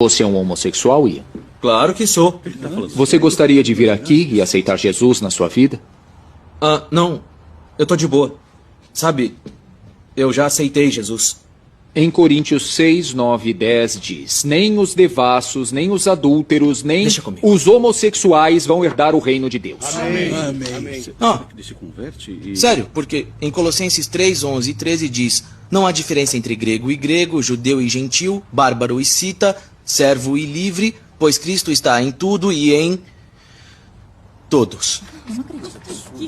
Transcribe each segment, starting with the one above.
Você é um homossexual, Ian? Claro que sou. Você gostaria de vir aqui e aceitar Jesus na sua vida? Não. Eu tô de boa. Sabe, eu já aceitei Jesus. Em Coríntios 6, 9 e 10 diz: nem os devassos, nem os adúlteros, nem os homossexuais vão herdar o reino de Deus. Amém. Sério, porque em Colossenses 3, 11 e 13 diz: não há diferença entre grego e grego, judeu e gentil, bárbaro e cita, servo e livre, pois Cristo está em tudo e em todos.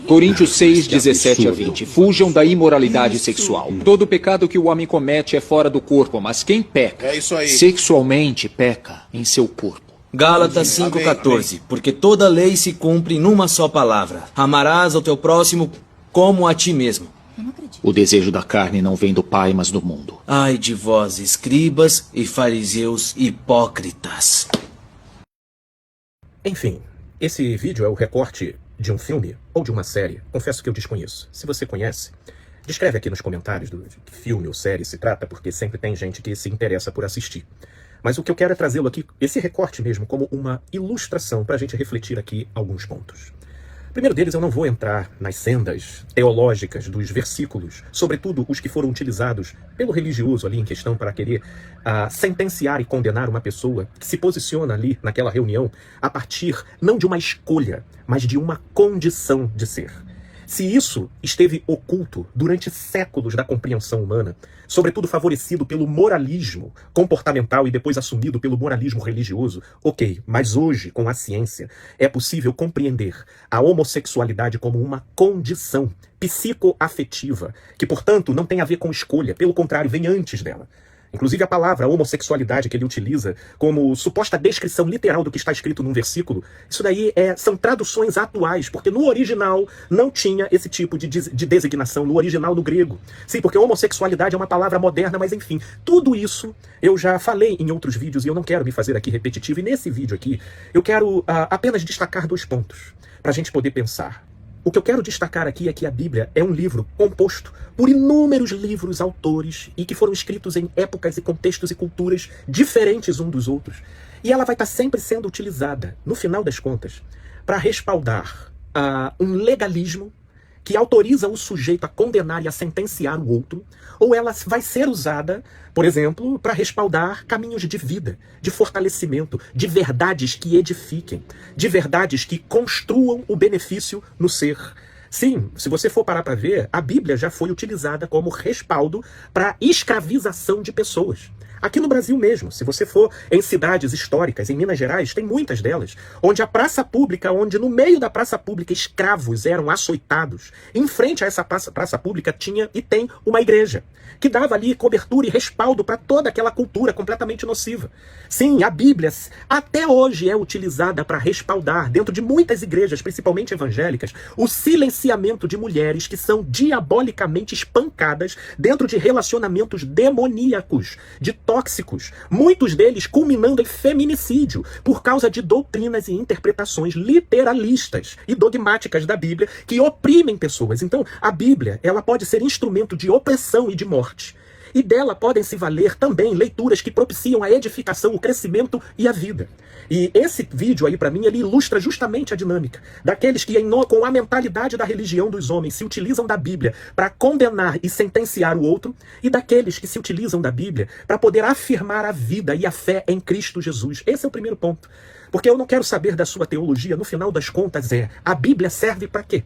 Coríntios 6, 17 a 20. Fujam da imoralidade sexual. Todo pecado que o homem comete é fora do corpo, mas quem peca sexualmente peca em seu corpo. Gálatas 5,14. Porque toda lei se cumpre numa só palavra: amarás ao teu próximo como a ti mesmo. O desejo da carne não vem do Pai, mas do mundo. Ai de vós, escribas e fariseus hipócritas. Enfim, esse vídeo é o recorte de um filme ou de uma série. Confesso que eu desconheço. Se você conhece, descreve aqui nos comentários de que filme ou série se trata, porque sempre tem gente que se interessa por assistir. Mas o que eu quero é trazê-lo aqui, esse recorte mesmo, como uma ilustração para a gente refletir aqui alguns pontos. O primeiro deles, eu não vou entrar nas sendas teológicas dos versículos, sobretudo os que foram utilizados pelo religioso ali em questão para querer sentenciar e condenar uma pessoa que se posiciona ali naquela reunião a partir não de uma escolha, mas de uma condição de ser. Se isso esteve oculto durante séculos da compreensão humana, sobretudo favorecido pelo moralismo comportamental e depois assumido pelo moralismo religioso, ok, mas hoje, com a ciência, é possível compreender a homossexualidade como uma condição psicoafetiva, que, portanto, não tem a ver com escolha, pelo contrário, vem antes dela. Inclusive a palavra homossexualidade que ele utiliza como suposta descrição literal do que está escrito num versículo, isso daí são traduções atuais, porque no original não tinha esse tipo de designação, no original no grego. Sim, porque homossexualidade é uma palavra moderna, mas enfim, tudo isso eu já falei em outros vídeos e eu não quero me fazer aqui repetitivo. E nesse vídeo aqui eu quero apenas destacar 2 pontos para a gente poder pensar. O que eu quero destacar aqui é que a Bíblia é um livro composto por inúmeros livros, autores, e que foram escritos em épocas e contextos e culturas diferentes um dos outros. E ela vai estar sempre sendo utilizada, no final das contas, para respaldar um legalismo que autoriza o sujeito a condenar e a sentenciar o outro, ou ela vai ser usada, por exemplo, para respaldar caminhos de vida, de fortalecimento, de verdades que edifiquem, de verdades que construam o benefício no ser. Sim, se você for parar para ver, a Bíblia já foi utilizada como respaldo para escravização de pessoas. Aqui no Brasil mesmo, se você for em cidades históricas, em Minas Gerais, tem muitas delas, onde a praça pública, onde no meio da praça pública escravos eram açoitados, em frente a essa praça pública tinha e tem uma igreja, que dava ali cobertura e respaldo para toda aquela cultura completamente nociva. Sim, a Bíblia até hoje é utilizada para respaldar, dentro de muitas igrejas, principalmente evangélicas, o silenciamento de mulheres que são diabolicamente espancadas dentro de relacionamentos demoníacos, de tóxicos, muitos deles culminando em feminicídio, por causa de doutrinas e interpretações literalistas e dogmáticas da Bíblia que oprimem pessoas. Então, a Bíblia, ela pode ser instrumento de opressão e de morte. E dela podem se valer também leituras que propiciam a edificação, o crescimento e a vida. E esse vídeo aí, para mim, ele ilustra justamente a dinâmica daqueles que, com a mentalidade da religião dos homens, se utilizam da Bíblia para condenar e sentenciar o outro, e daqueles que se utilizam da Bíblia para poder afirmar a vida e a fé em Cristo Jesus. Esse é o primeiro ponto. Porque eu não quero saber da sua teologia, no final das contas a Bíblia serve para quê?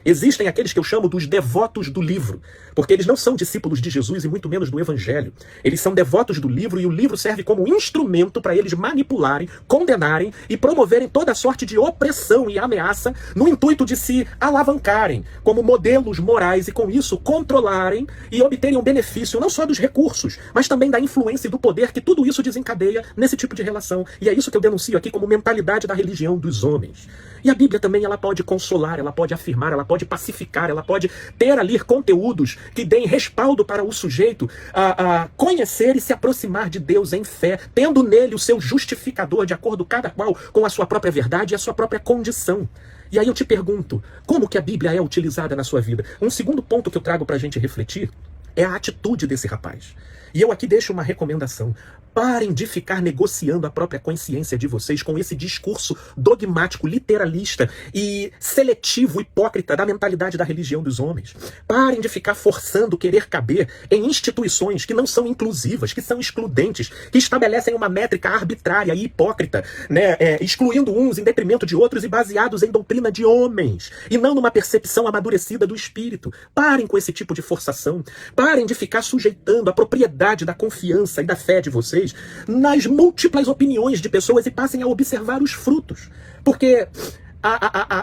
Existem aqueles que eu chamo dos devotos do livro, porque eles não são discípulos de Jesus e muito menos do Evangelho. Eles são devotos do livro e o livro serve como instrumento para eles manipularem, condenarem e promoverem toda sorte de opressão e ameaça no intuito de se alavancarem como modelos morais e com isso controlarem e obterem um benefício não só dos recursos, mas também da influência e do poder que tudo isso desencadeia nesse tipo de relação. E é isso que eu denuncio aqui como mentalidade da religião dos homens. E a Bíblia também ela pode consolar, ela pode afirmar, ela pode pacificar, ela pode ter ali conteúdos que deem respaldo para o sujeito a conhecer e se aproximar de Deus em fé, tendo nele o seu justificador de acordo cada qual com a sua própria verdade e a sua própria condição. E aí eu te pergunto, como que a Bíblia é utilizada na sua vida? Um segundo ponto que eu trago para a gente refletir é a atitude desse rapaz. E eu aqui deixo uma recomendação. Parem de ficar negociando a própria consciência de vocês com esse discurso dogmático, literalista e seletivo, hipócrita da mentalidade da religião dos homens. Parem de ficar forçando querer caber em instituições que não são inclusivas, que são excludentes, que estabelecem uma métrica arbitrária e hipócrita, né, excluindo uns em detrimento de outros e baseados em doutrina de homens, e não numa percepção amadurecida do espírito. Parem com esse tipo de forçação. Parem de ficar sujeitando a propriedade da confiança e da fé de vocês nas múltiplas opiniões de pessoas e passem a observar os frutos. Porque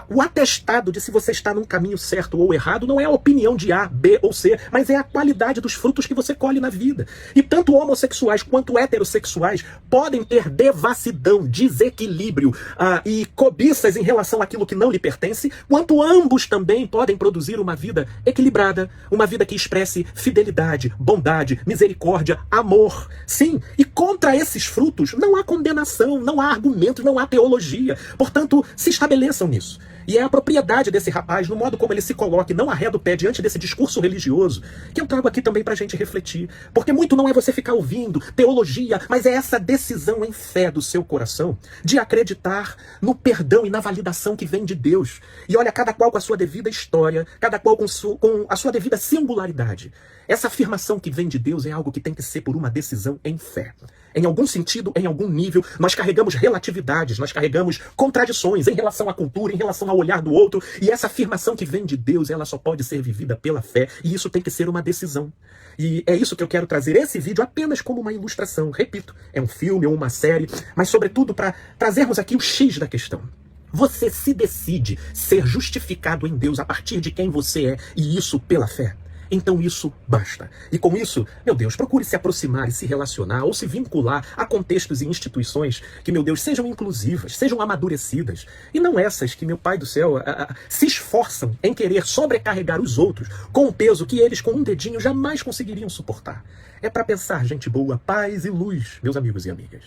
o atestado de se você está num caminho certo ou errado não é a opinião de A, B ou C, mas é a qualidade dos frutos que você colhe na vida. E tanto homossexuais quanto heterossexuais podem ter devassidão, desequilíbrio e cobiças em relação àquilo que não lhe pertence, quanto ambos também podem produzir uma vida equilibrada, uma vida que expresse fidelidade, bondade, misericórdia, amor. Sim, e contra esses frutos não há condenação, não há argumentos, não há teologia. Portanto, se estabeleçam nisso. E é a propriedade desse rapaz, no modo como ele se coloca e não arreda o pé diante desse discurso religioso, que eu trago aqui também pra gente refletir. Porque muito não é você ficar ouvindo teologia, mas é essa decisão em fé do seu coração de acreditar no perdão e na validação que vem de Deus. E olha, cada qual com a sua devida história, cada qual com a sua devida singularidade. Essa afirmação que vem de Deus é algo que tem que ser por uma decisão em fé. Em algum sentido, em algum nível, nós carregamos relatividades, nós carregamos contradições em relação à cultura, em relação ao olhar do outro, e essa afirmação que vem de Deus, ela só pode ser vivida pela fé, e isso tem que ser uma decisão. E é isso que eu quero trazer esse vídeo apenas como uma ilustração. Repito, é um filme ou uma série, mas sobretudo para trazermos aqui o X da questão. Você se decide ser justificado em Deus a partir de quem você é, e isso pela fé. Então isso basta. E com isso, meu Deus, procure se aproximar e se relacionar ou se vincular a contextos e instituições que, meu Deus, sejam inclusivas, sejam amadurecidas. E não essas que, meu Pai do céu, se esforçam em querer sobrecarregar os outros com um peso que eles com um dedinho jamais conseguiriam suportar. É para pensar, gente boa, paz e luz, meus amigos e amigas.